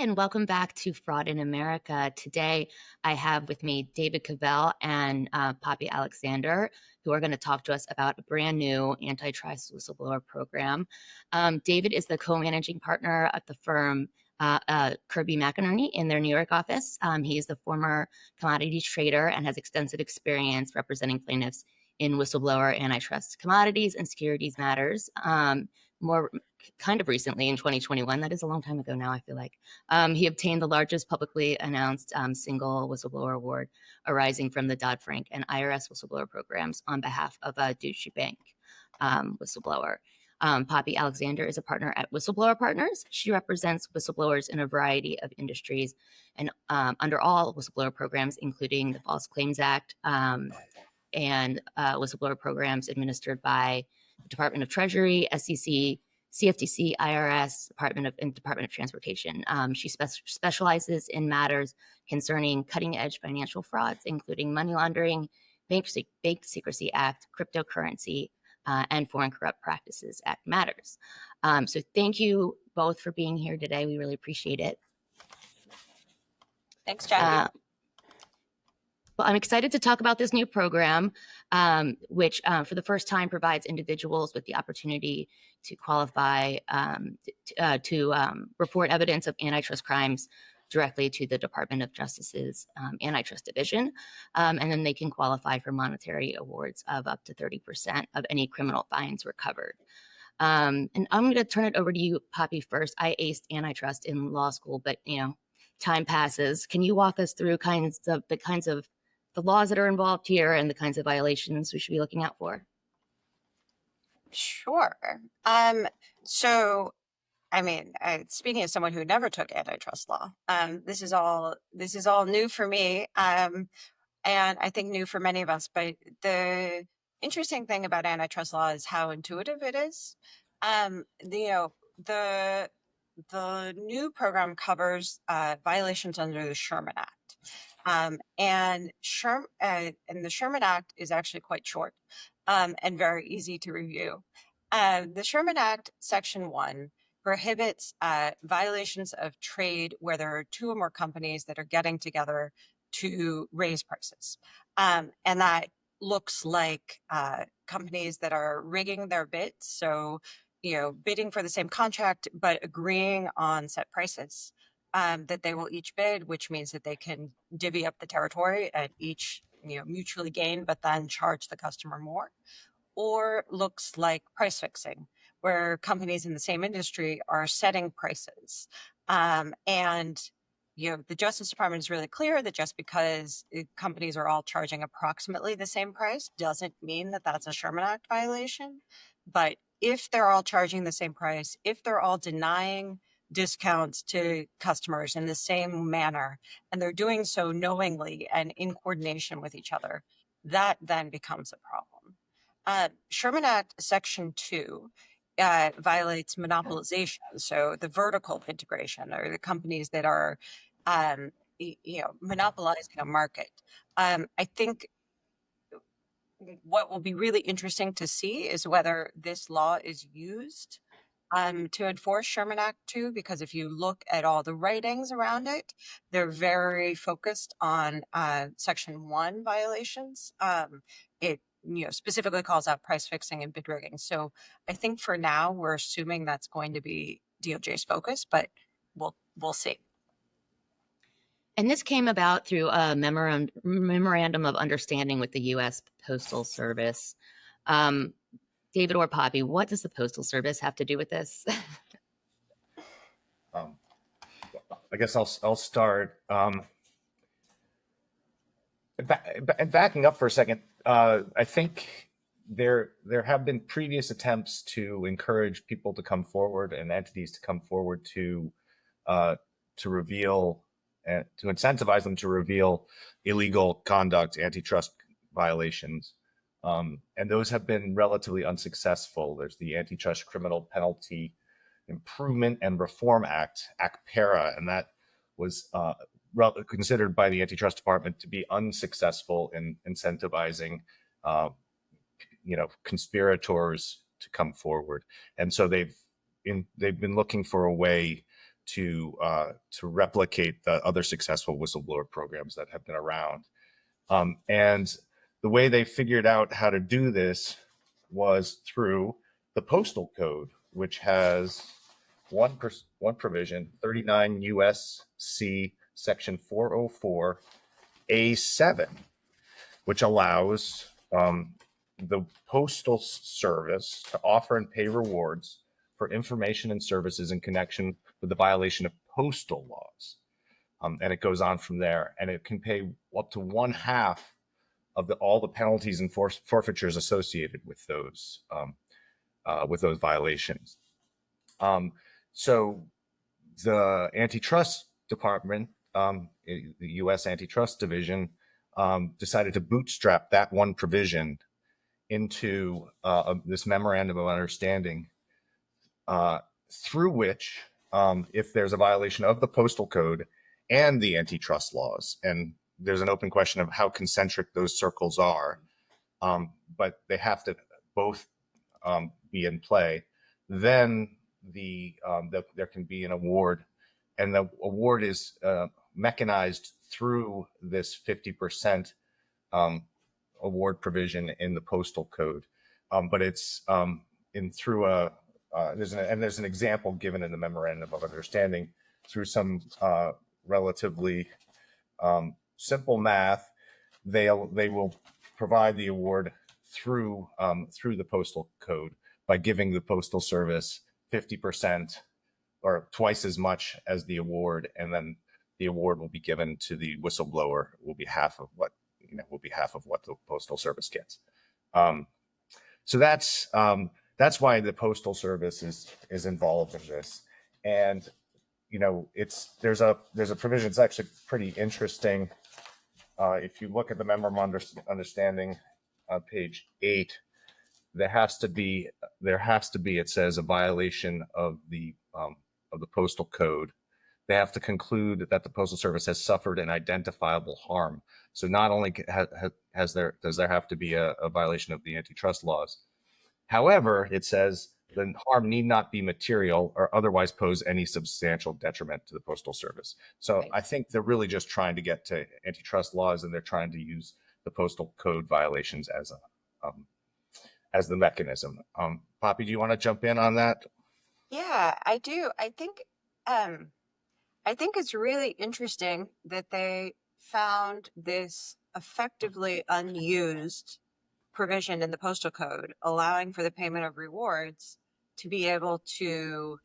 and welcome back to Fraud in America. Today, I have with me David Kovel and Poppy Alexander, who are going to talk to us about a brand new antitrust whistleblower program. David is the co-managing partner at the firm Kirby McInerney in their New York office. He is the former commodities trader and has extensive experience representing plaintiffs in whistleblower, antitrust, commodities, and securities matters. More kind of recently in 2021, that is a long time ago now, I feel like, he obtained the largest publicly announced single whistleblower award arising from the Dodd-Frank and IRS whistleblower programs on behalf of a Deutsche Bank whistleblower. Poppy Alexander is a partner at Whistleblower Partners. She represents whistleblowers in a variety of industries and under all whistleblower programs, including the False Claims Act and whistleblower programs administered by the Department of Treasury, SEC, CFTC, IRS, Department of Transportation. She specializes in matters concerning cutting-edge financial frauds, including money laundering, Bank Secrecy Act, cryptocurrency, and Foreign Corrupt Practices Act matters. So thank you both for being here today. We really appreciate it. Thanks, Jackie. Well, I'm excited to talk about this new program, which for the first time provides individuals with the opportunity to qualify to report evidence of antitrust crimes directly to the Department of Justice's Antitrust Division, and then they can qualify for monetary awards of up to 30% of any criminal fines recovered. And I'm going to turn it over to you, Poppy, first. I aced antitrust in law school, but time passes. Can you walk us through the laws that are involved here and the kinds of violations we should be looking out for? Sure. Speaking as someone who never took antitrust law, this is all new for me, and I think new for many of us. But the interesting thing about antitrust law is how intuitive it is. The new program covers violations under the Sherman Act. And the Sherman Act is actually quite short and very easy to review. The Sherman Act, Section 1, prohibits violations of trade where there are two or more companies that are getting together to raise prices. And that looks like companies that are rigging their bids, so bidding for the same contract, but agreeing on set prices that they will each bid, which means that they can divvy up the territory and each mutually gain, but then charge the customer more. Or looks like price fixing, where companies in the same industry are setting prices. And the Justice Department is really clear that just because companies are all charging approximately the same price doesn't mean that that's a Sherman Act violation. But if they're all charging the same price, if they're all denying discounts to customers in the same manner, and they're doing so knowingly and in coordination with each other, that then becomes a problem. Sherman Act Section 2 violates monopolization, so the vertical integration, or the companies that are monopolizing a market. I think what will be really interesting to see is whether this law is used to enforce Sherman Act 2, because if you look at all the writings around it, they're very focused on Section 1 violations. It specifically calls out price fixing and bid rigging. So I think for now, we're assuming that's going to be DOJ's focus, but we'll see. And this came about through a memorandum of understanding with the U.S. Postal Service. David or Poppy, what does the Postal Service have to do with this? I guess I'll start. Backing up for a second, I think there have been previous attempts to encourage people to come forward and entities to come forward to reveal, to incentivize them to reveal illegal conduct, antitrust violations. And those have been relatively unsuccessful. There's the Antitrust Criminal Penalty Improvement and Reform Act, ACPERA, and that was considered by the Antitrust Department to be unsuccessful in incentivizing, conspirators to come forward. And so they've been looking for a way to replicate the other successful whistleblower programs that have been around. And the way they figured out how to do this was through the postal code, which has one provision, 39 USC section 404 A7, which allows the postal service to offer and pay rewards for information and services in connection with the violation of postal laws. And it goes on from there, and it can pay up to 1/2 of all the penalties and forfeitures associated with those violations. So the Antitrust Department, the U.S. Antitrust Division, decided to bootstrap that one provision into this memorandum of understanding, through which, if there's a violation of the postal code and the antitrust laws, and there's an open question of how concentric those circles are, but they have to both be in play, then there can be an award, and the award is mechanized through this 50% award provision in the postal code, but it's there's an example given in the memorandum of understanding through some relatively simple math. They will provide the award through the postal code by giving the postal service 50% or twice as much as the award, and then the award will be given to the whistleblower. Will be half of what the postal service gets. So that's why the postal service is involved in this. And there's a provision. It's actually pretty interesting. If you look at the memorandum of understanding on page 8, there has to be, it says, a violation of the postal code. They have to conclude that the postal service has suffered an identifiable harm. So not only does there have to be a violation of the antitrust laws, however, it says the harm need not be material or otherwise pose any substantial detriment to the postal service. So right. I think they're really just trying to get to antitrust laws, and they're trying to use the postal code violations as the mechanism. Poppy, do you want to jump in on that? Yeah, I do. I think it's really interesting that they found this effectively unused provision in the postal code, allowing for the payment of rewards to be able to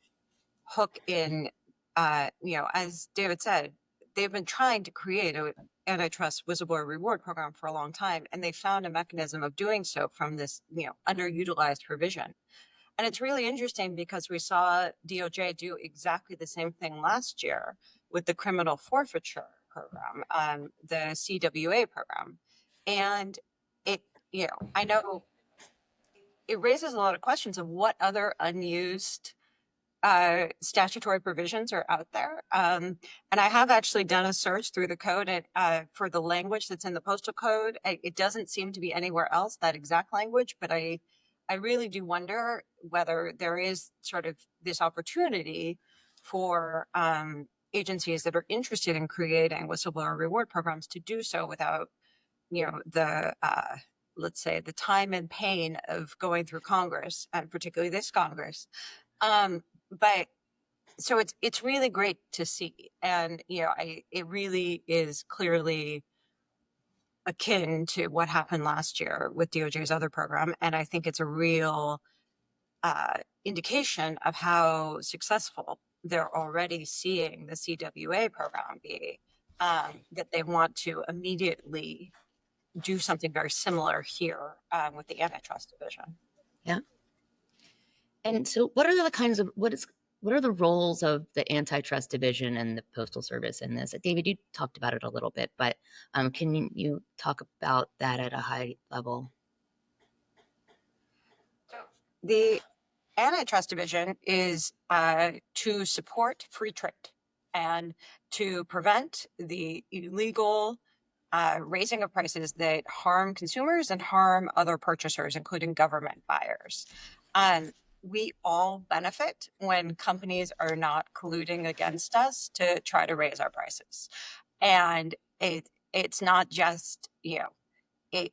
hook in, as David said, they've been trying to create an antitrust whistleblower reward program for a long time, and they found a mechanism of doing so from this, underutilized provision. And it's really interesting because we saw DOJ do exactly the same thing last year with the criminal forfeiture program, the CWA program. And I know it raises a lot of questions of what other unused statutory provisions are out there. And I have actually done a search through the code for the language that's in the postal code. It doesn't seem to be anywhere else, that exact language, but I really do wonder whether there is sort of this opportunity for agencies that are interested in creating whistleblower reward programs to do so without, the let's say the time and pain of going through Congress, and particularly this Congress. But so it's really great to see, and it really is clearly akin to what happened last year with DOJ's other program, and I think it's a real indication of how successful they're already seeing the CWA program be. That they want to immediately do something very similar here with the antitrust division. Yeah. And so what are the roles of the antitrust division and the postal service in this? David, you talked about it a little bit, but can you talk about that at a high level? So the antitrust division is to support free trade and to prevent the illegal raising of prices that harm consumers and harm other purchasers, including government buyers. we all benefit when companies are not colluding against us to try to raise our prices. And it's not just, it,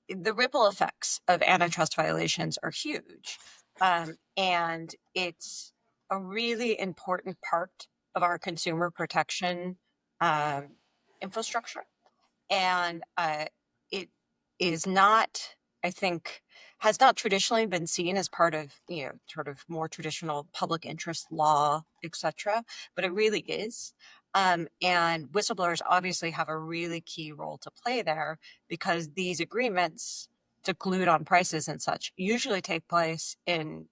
the ripple effects of antitrust violations are huge. And it's a really important part of our consumer protection infrastructure. And it is not, I think, has not traditionally been seen as part of, sort of more traditional public interest law, etc. But it really is. And whistleblowers obviously have a really key role to play there, because these agreements to collude on prices and such usually take place in,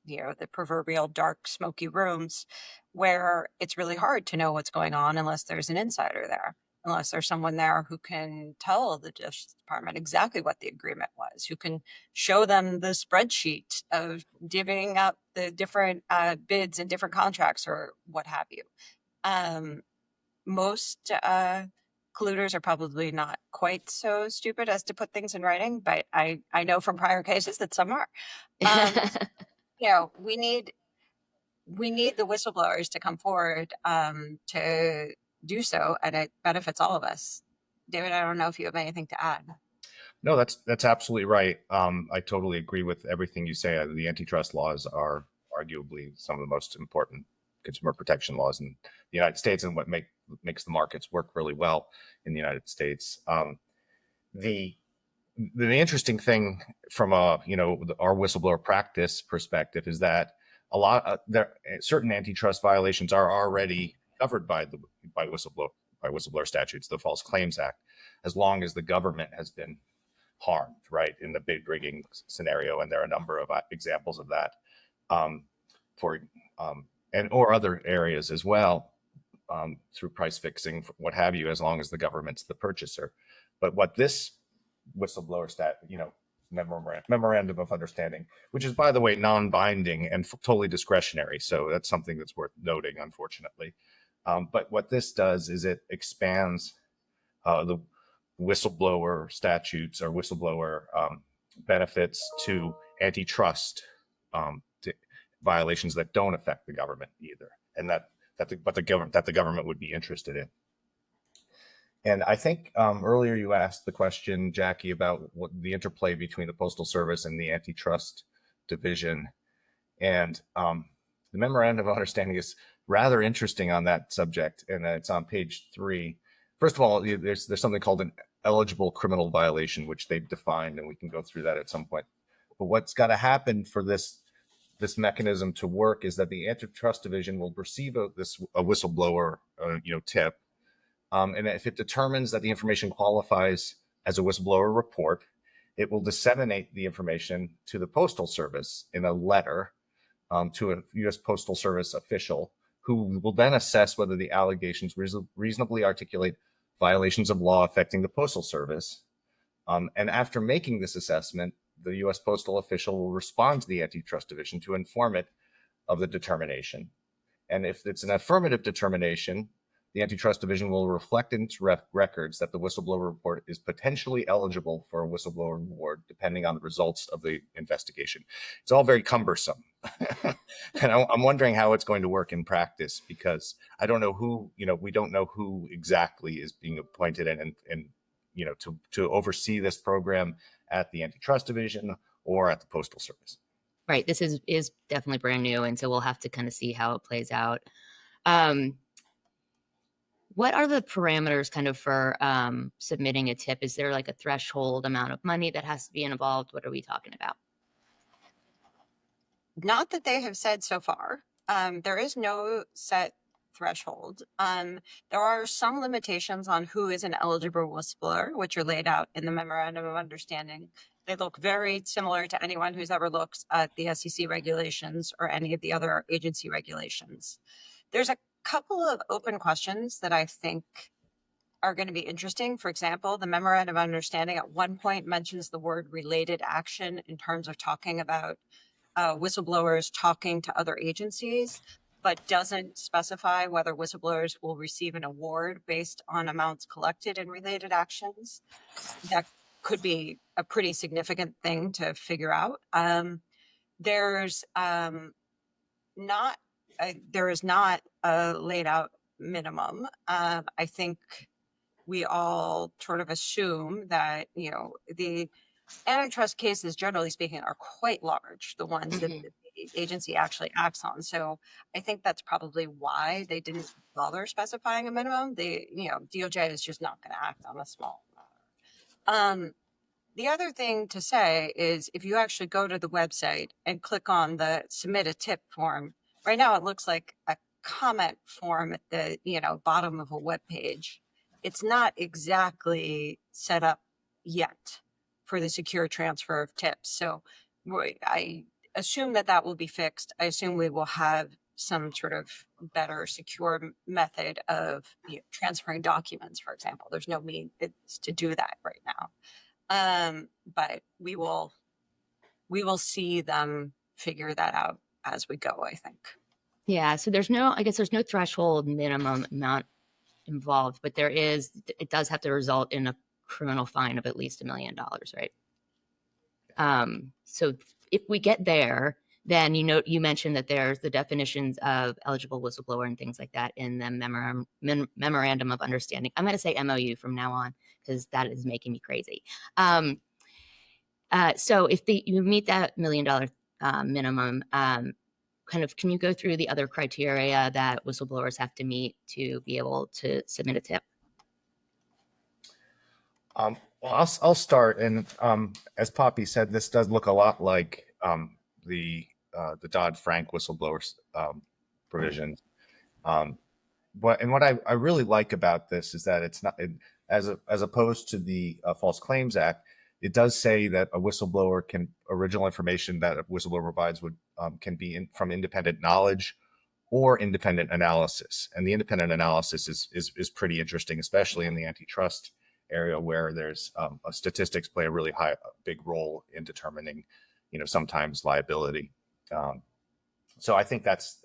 the proverbial dark, smoky rooms where it's really hard to know what's going on unless there's an insider there, unless there's someone there who can tell the Justice Department exactly what the agreement was, who can show them the spreadsheet of divvying up the different bids and different contracts or what have you. Most colluders are probably not quite so stupid as to put things in writing, but I know from prior cases that some are. We need the whistleblowers to come forward to do so, and it benefits all of us. David, I don't know if you have anything to add. No, that's absolutely right. I totally agree with everything you say. The antitrust laws are arguably some of the most important consumer protection laws in the United States, and what makes the markets work really well in the United States. The interesting thing from our whistleblower practice perspective is that certain antitrust violations are already covered by whistleblower statutes, the False Claims Act, as long as the government has been harmed, right, in the bid rigging scenario. And there are a number of examples of that, or other areas as well, through price fixing, what have you, as long as the government's the purchaser. But what this whistleblower memorandum of understanding, which is, by the way, non-binding and totally discretionary, so that's something that's worth noting, unfortunately. But what this does is it expands the whistleblower statutes or whistleblower benefits to antitrust violations that don't affect the government either, and that the government would be interested in. And I think earlier you asked the question, Jackie, about what the interplay between the Postal Service and the Antitrust Division. And the Memorandum of Understanding is rather interesting on that subject, and it's on page 3. First of all, there's something called an eligible criminal violation, which they've defined, and we can go through that at some point. But what's got to happen for this mechanism to work is that the Antitrust Division will receive a whistleblower tip. And if it determines that the information qualifies as a whistleblower report, it will disseminate the information to the Postal Service in a letter to a U.S. Postal Service official, who will then assess whether the allegations reasonably articulate violations of law affecting the Postal Service. And after making this assessment, the U.S. postal official will respond to the Antitrust Division to inform it of the determination. And if it's an affirmative determination, the Antitrust Division will reflect into records that the whistleblower report is potentially eligible for a whistleblower reward, depending on the results of the investigation. It's all very cumbersome. And I'm wondering how it's going to work in practice, because I don't know who, we don't know who exactly is being appointed and to oversee this program at the Antitrust Division or at the Postal Service. Right. This is definitely brand new, and so we'll have to kind of see how it plays out. What are the parameters kind of for submitting a tip? Is there like a threshold amount of money that has to be involved? What are we talking about? Not that they have said so far. There is no set threshold. There are some limitations on who is an eligible whistleblower, which are laid out in the Memorandum of Understanding. They look very similar to anyone who's ever looked at the SEC regulations or any of the other agency regulations. There's a couple of open questions that I think are going to be interesting. For example, the Memorandum of Understanding at one point mentions the word related action in terms of talking about whistleblowers talking to other agencies, but doesn't specify whether whistleblowers will receive an award based on amounts collected in related actions. That could be a pretty significant thing to figure out. there's not there is not a laid out minimum. I think we all sort of assume that, you know, the antitrust cases, generally speaking, are quite large, the ones that Mhm. the agency actually acts on. So I think that's probably why they didn't bother specifying a minimum. They, you know, DOJ is just not going to act on a small matter. The other thing to say is if you actually go to the website and click on the submit a tip form, right now it looks like a comment form at the, you know, bottom of a web page. It's not exactly set up yet for the secure transfer of tips. So I assume that that will be fixed. I assume we will have some sort of better secure method of, you know, transferring documents, for example. There's no means to do that right now. But we will see them figure that out as we go, I think. Yeah, so I guess there's no threshold minimum amount involved, but it does have to result in a criminal fine of at least $1 million, right? So if we get there, then, you know, you mentioned that there's the definitions of eligible whistleblower and things like that in the memorandum of understanding. I'm going to say MOU from now on because that is making me crazy. So if you meet that $1 million minimum, kind of, can you go through the other criteria that whistleblowers have to meet to be able to submit a tip? Well, I'll start, and as Poppy said, this does look a lot like the Dodd-Frank whistleblowers provisions. What I really like about this is that it's not as opposed to the False Claims Act. It does say that a whistleblower original information that a whistleblower provides can be from independent knowledge or independent analysis, and the independent analysis is pretty interesting, especially in the antitrust area where there's statistics play a really big role in determining, you know, sometimes liability. So I think that's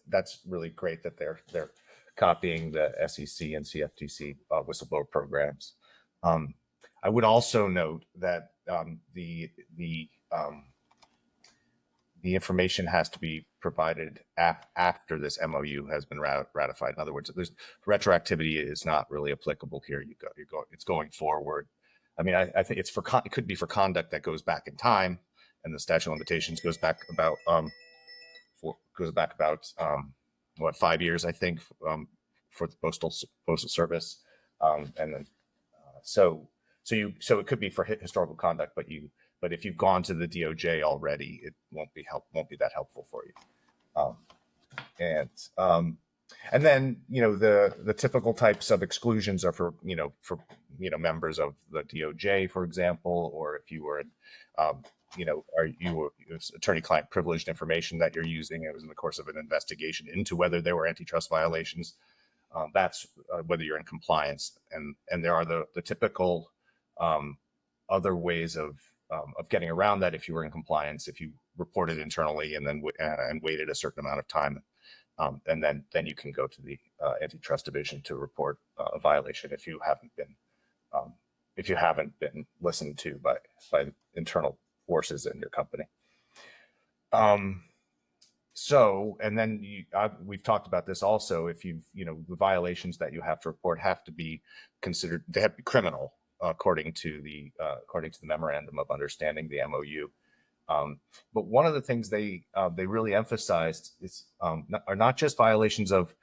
really great that they're copying the SEC and CFTC whistleblower programs. I would also note that the information has to be provided after this MOU has been ratified. In other words, retroactivity is not really applicable here. It's going forward. I mean, I think it could be for conduct that goes back in time, and the statute of limitations goes back about 5 years, I think, for the postal service, and then so it could be for historical conduct, but if you've gone to the DOJ already, it won't be that helpful for you. And then, you know, the typical types of exclusions are for members of the DOJ, for example, or if you were attorney-client privileged information that you're using. It was in the course of an investigation into whether there were antitrust violations. That's whether you're in compliance, and there are the typical other ways of getting around that. If you were in compliance, if you reported internally and then waited a certain amount of time, and then you can go to the antitrust division to report a violation if you haven't been listened to by internal forces in your company. So, and then we've talked about this also. If the violations that you have to report have to be considered, they have to be criminal according to the memorandum of understanding, the MOU. But one of the things they really emphasized are not just violations of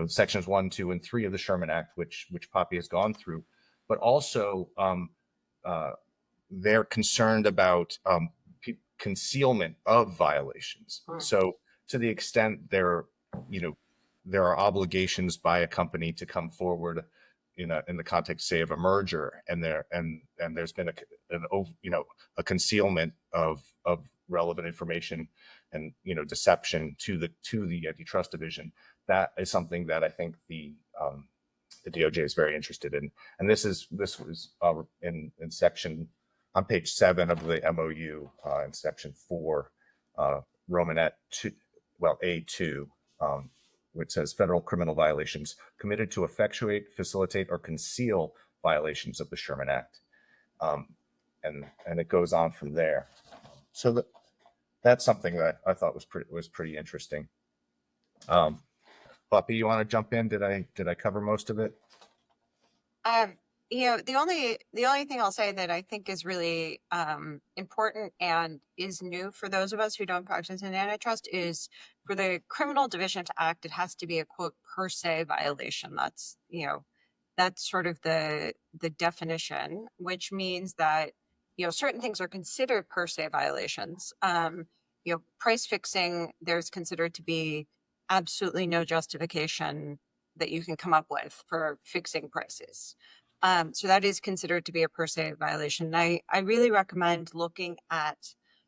sections 1, 2, and 3 of the Sherman Act, which Poppy has gone through, but also they're concerned about concealment of violations. Right. So to the extent there are obligations by a company to come forward in the context, say, of a merger, and there's been a concealment of relevant information and deception to the antitrust division. That is something that I think the DOJ is very interested in, and this was in section on page 7 of the MOU, in section 4, Romanet 2, A2, which says federal criminal violations committed to effectuate, facilitate, or conceal violations of the Sherman Act, and it goes on from there. So that's something that I thought was pretty interesting. Poppy, you want to jump in? Did I cover most of it? Um, the only thing I'll say that I think is really important and is new for those of us who don't practice in antitrust is for the criminal division to act, it has to be a quote per se violation. That's sort of the definition, which means that certain things are considered per se violations. Price fixing, there's considered to be absolutely no justification that you can come up with for fixing prices. So that is considered to be a per se violation. And I really recommend looking at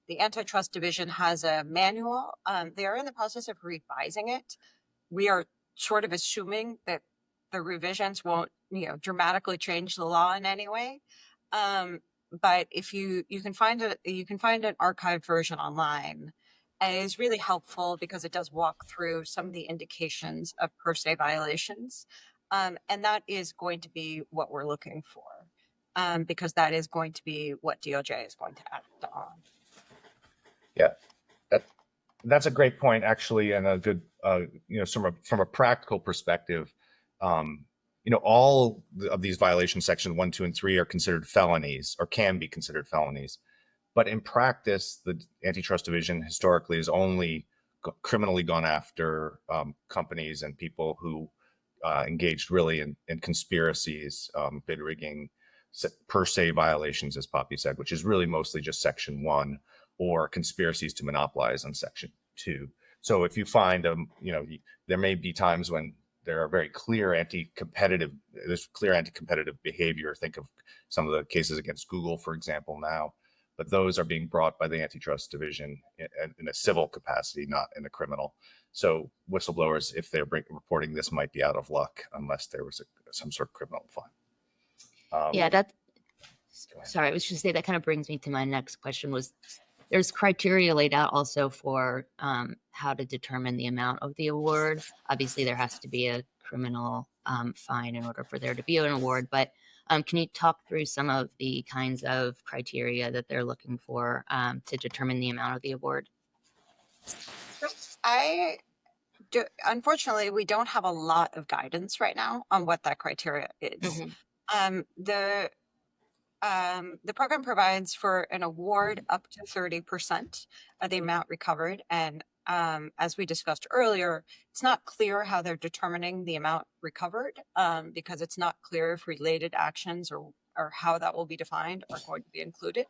the Antitrust Division has a manual. They are in the process of revising it. We are sort of assuming that the revisions won't, dramatically change the law in any way. But if you can find an archived version online, and it is really helpful because it does walk through some of the indications of per se violations. And that is going to be what we're looking for, because that is going to be what DOJ is going to act on. Yeah, that's a great point, actually, and a good, from a practical perspective, all of these violations, section 1, 2, and 3, are considered felonies or can be considered felonies. But in practice, the Antitrust Division historically has only criminally gone after companies and people who engaged really in conspiracies, bid rigging, per se violations, as Poppy said, which is really mostly just section 1, or conspiracies to monopolize on section 2. So if you find there may be times when there are very clear anti-competitive behavior. Think of some of the cases against Google, for example, now. But those are being brought by the Antitrust Division in a civil capacity, not in a criminal. So whistleblowers, if they're reporting this, might be out of luck unless there was some sort of criminal fine. Yeah, sorry, I was just say that kind of brings me to my next question was there's criteria laid out also for how to determine the amount of the award. Obviously, there has to be a criminal fine in order for there to be an award. But can you talk through some of the kinds of criteria that they're looking for to determine the amount of the award? Unfortunately, we don't have a lot of guidance right now on what that criteria is. The program provides for an award up to 30% of the amount recovered. And as we discussed earlier, it's not clear how they're determining the amount recovered, because it's not clear if related actions or how that will be defined are going to be included.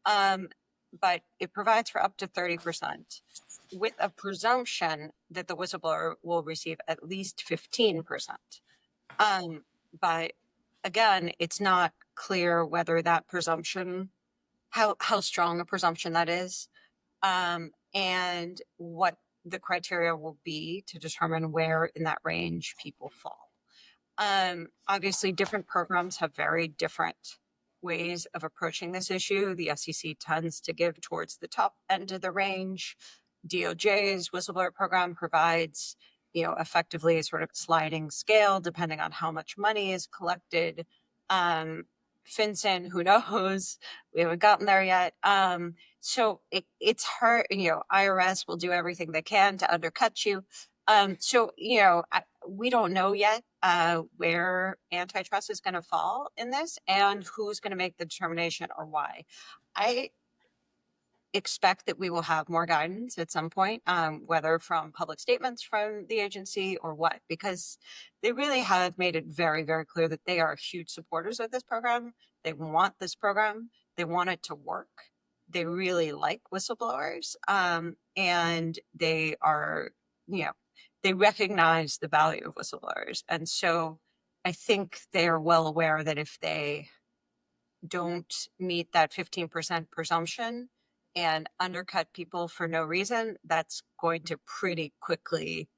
But it provides for up to 30% with a presumption that the whistleblower will receive at least 15%. But again, it's not clear whether that presumption, how strong a presumption that is, and what the criteria will be to determine where in that range people fall. Obviously, different programs have very different ways of approaching this issue. The SEC tends to give towards the top end of the range. DOJ's whistleblower program provides, effectively a sort of sliding scale depending on how much money is collected. FinCEN, who knows? We haven't gotten there yet. So it's hard. IRS will do everything they can to undercut you. We don't know yet where antitrust is going to fall in this and who's going to make the determination or why. I expect that we will have more guidance at some point, whether from public statements from the agency or what, because they really have made it very, very clear that they are huge supporters of this program. They want this program. They want it to work. They really like whistleblowers, and they are, they recognize the value of whistleblowers. And so I think they are well aware that if they don't meet that 15% presumption and undercut people for no reason, that's going to pretty quickly,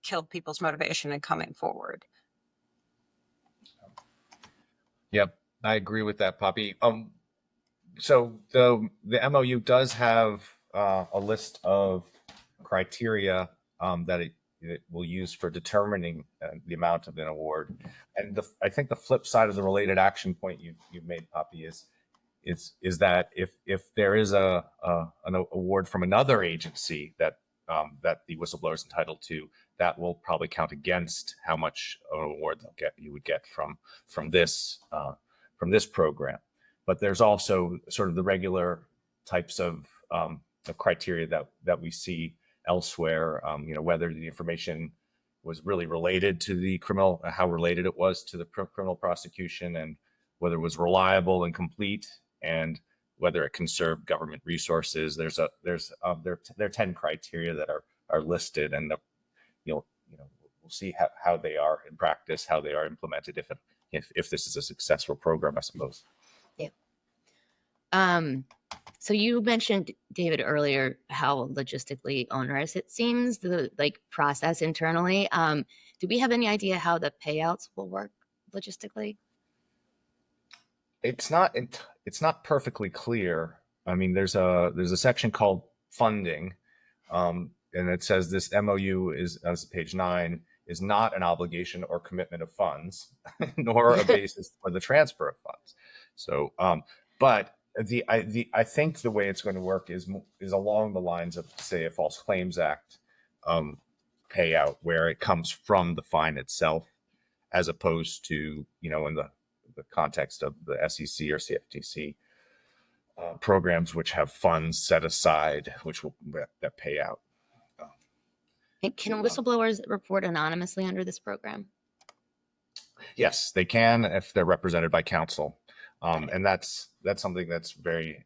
kill people's motivation in coming forward. Yep, I agree with that, Poppy. So the MOU does have a list of criteria that it will use for determining the amount of an award. And I think the flip side of the related action point you made, Poppy, is is that if there is an award from another agency that that the whistleblower is entitled to, that will probably count against how much of an award you would get from this program. But there's also sort of the regular types of criteria that we see elsewhere. Whether the information was really related to the criminal, how related it was to the criminal prosecution, and whether it was reliable and complete, and whether it conserved government resources. There are 10 criteria that are listed, and we'll see how they are in practice, how they are implemented if this is a successful program, I suppose. Yeah. So you mentioned, David, earlier how logistically onerous it seems, the process internally. Do we have any idea how the payouts will work logistically? It's not perfectly clear. I mean, there's a section called funding, and it says this MOU is, as page 9, is not an obligation or commitment of funds, nor a basis for the transfer of funds. So, but I think the way it's going to work is along the lines of, say, a False Claims Act payout, where it comes from the fine itself, as opposed to in the context of the SEC or CFTC programs, which have funds set aside that pay out. And can whistleblowers report anonymously under this program? Yes, they can if they're represented by counsel. And that's something that's very,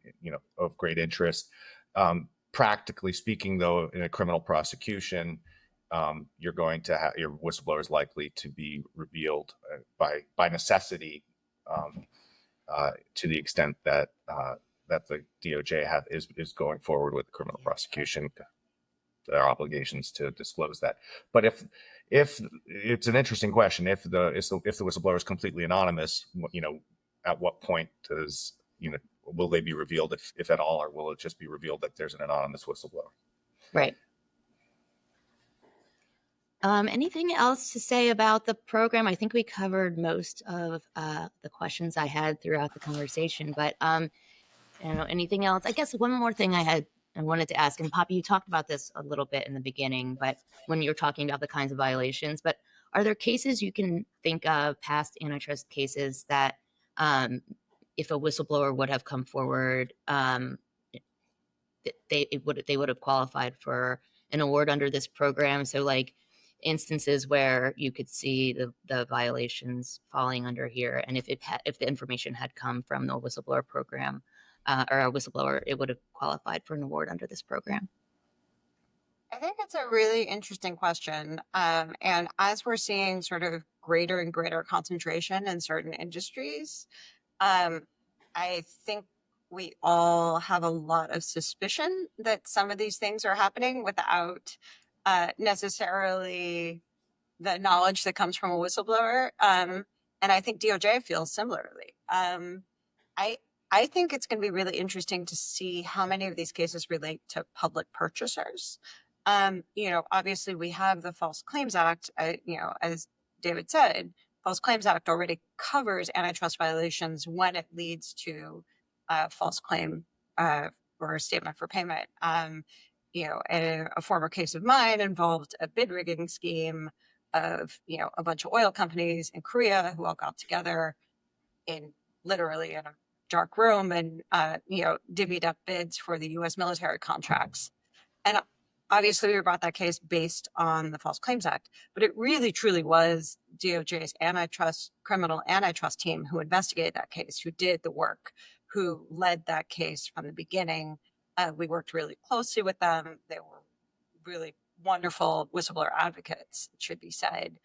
of great interest. Practically speaking, though, in a criminal prosecution, you're going to have your whistleblower is likely to be revealed by necessity, to the extent that the DOJ is going forward with the criminal prosecution. There are obligations to disclose that. But if it's an interesting question, if the whistleblower is completely anonymous, at what point will they be revealed, if at all, or will it just be revealed that there's an anonymous whistleblower? Right. Anything else to say about the program? I think we covered most of the questions I had throughout the conversation, but anything else? I guess one more thing I wanted to ask, and Poppy, you talked about this a little bit in the beginning, but when you're talking about the kinds of violations, but are there cases you can think of, past antitrust cases, that if a whistleblower would have come forward, they would have qualified for an award under this program? So instances where you could see the violations falling under here, and if the information had come from the whistleblower program, or a whistleblower, it would have qualified for an award under this program. I think it's a really interesting question. And as we're seeing sort of greater and greater concentration in certain industries, I think we all have a lot of suspicion that some of these things are happening without necessarily the knowledge that comes from a whistleblower. And I think DOJ feels similarly. I think it's going to be really interesting to see how many of these cases relate to public purchasers. Obviously we have the False Claims Act, as David said, False Claims Act already covers antitrust violations when it leads to a false claim or a statement for payment. A former case of mine involved a bid rigging scheme of, a bunch of oil companies in Korea who all got together literally in a dark room and, divvied up bids for the U.S. military contracts. And obviously we brought that case based on the False Claims Act, but it really truly was DOJ's criminal antitrust team who investigated that case, who did the work, who led that case from the beginning. We worked really closely with them. They were really wonderful whistleblower advocates, it should be said.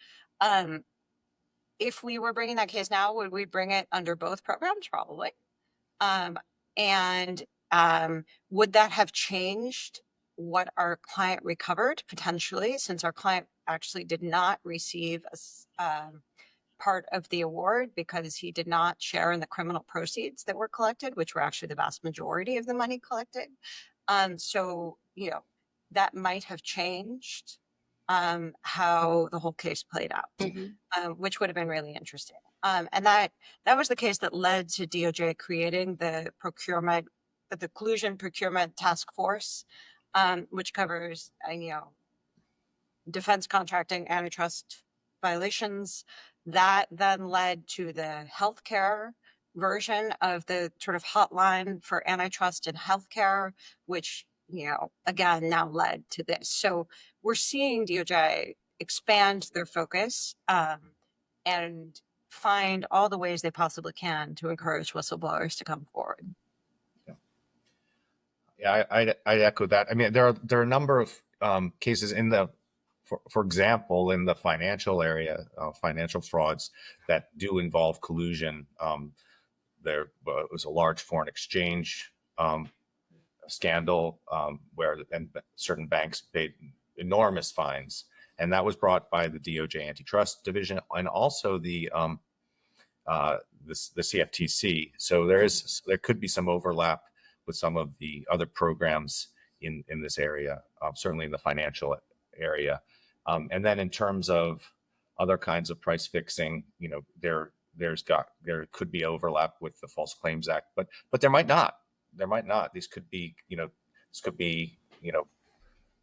If we were bringing that case now, would we bring it under both programs? Probably. Would that have changed what our client recovered? Potentially, since our client actually did not receive a part of the award because he did not share in the criminal proceeds that were collected, which were actually the vast majority of the money collected. So, that might have changed how the whole case played out, which would have been really interesting. And that was the case that led to DOJ creating the collusion procurement task force, which covers, defense contracting, antitrust violations. That then led to the healthcare version of the sort of hotline for antitrust and healthcare, which, again, now led to this. So we're seeing DOJ expand their focus and find all the ways they possibly can to encourage whistleblowers to come forward. Yeah, I'd echo that. I mean, there are a number of cases in the, for example, in the financial area, financial frauds that do involve collusion. There was a large foreign exchange scandal where certain banks paid enormous fines, and that was brought by the DOJ Antitrust Division and also the CFTC. So there could be some overlap with some of the other programs in this area, certainly in the financial area. And then in terms of other kinds of price fixing, there could be overlap with the False Claims Act, but there might not. These could be, the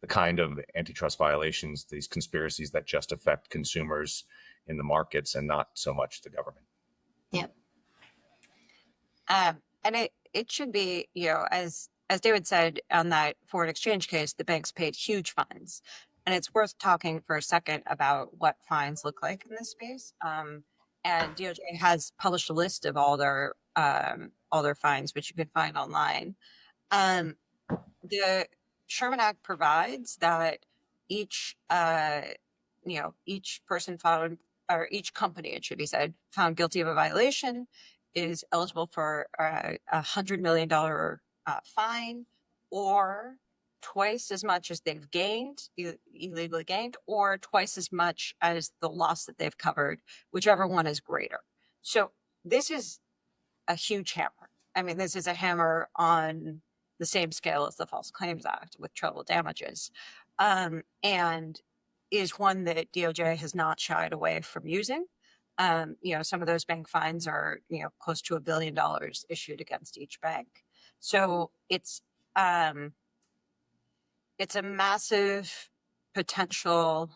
kind of antitrust violations, these conspiracies that just affect consumers in the markets and not so much the government. Yep. And it should be, as David said on that foreign exchange case, the banks paid huge fines. And it's worth talking for a second about what fines look like in this space. And DOJ has published a list of all their fines, which you can find online. The Sherman Act provides that each person found, or each company, it should be said, found guilty of a violation is eligible for a $100 million fine, or twice as much as they've gained, illegally gained, or twice as much as the loss that they've covered, whichever one is greater. So this is a huge hammer. I mean, this is a hammer on the same scale as the False Claims Act with treble damages, and is one that DOJ has not shied away from using. Some of those bank fines are, close to $1 billion issued against each bank. So it's a massive potential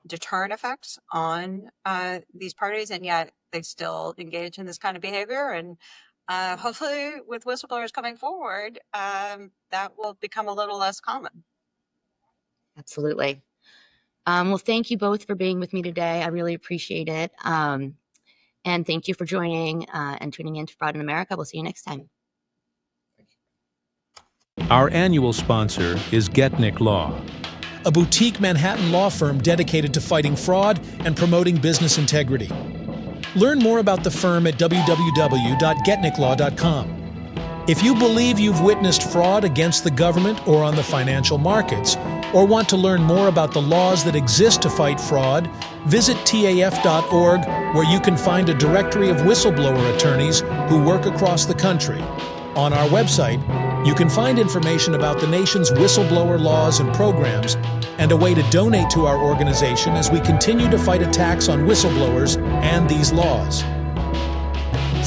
deterrent effect on these parties, and yet they still engage in this kind of behavior. And hopefully with whistleblowers coming forward, that will become a little less common. Absolutely. Well, thank you both for being with me today. I really appreciate it. And thank you for joining and tuning in to Fraud in America. We'll see you next time. Our annual sponsor is Getnick Law, a boutique Manhattan law firm dedicated to fighting fraud and promoting business integrity. Learn more about the firm at www.getnicklaw.com. If you believe you've witnessed fraud against the government or on the financial markets, or want to learn more about the laws that exist to fight fraud, visit taf.org, where you can find a directory of whistleblower attorneys who work across the country. On our website, you can find information about the nation's whistleblower laws and programs, and a way to donate to our organization as we continue to fight attacks on whistleblowers and these laws.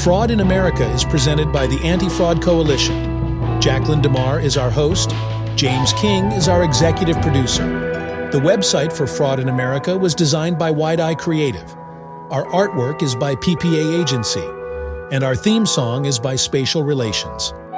Fraud in America is presented by the Anti-Fraud Coalition. Jacqueline DeMar is our host. James King is our executive producer. The website for Fraud in America was designed by Wide Eye Creative. Our artwork is by PPA Agency. And our theme song is by Spatial Relations.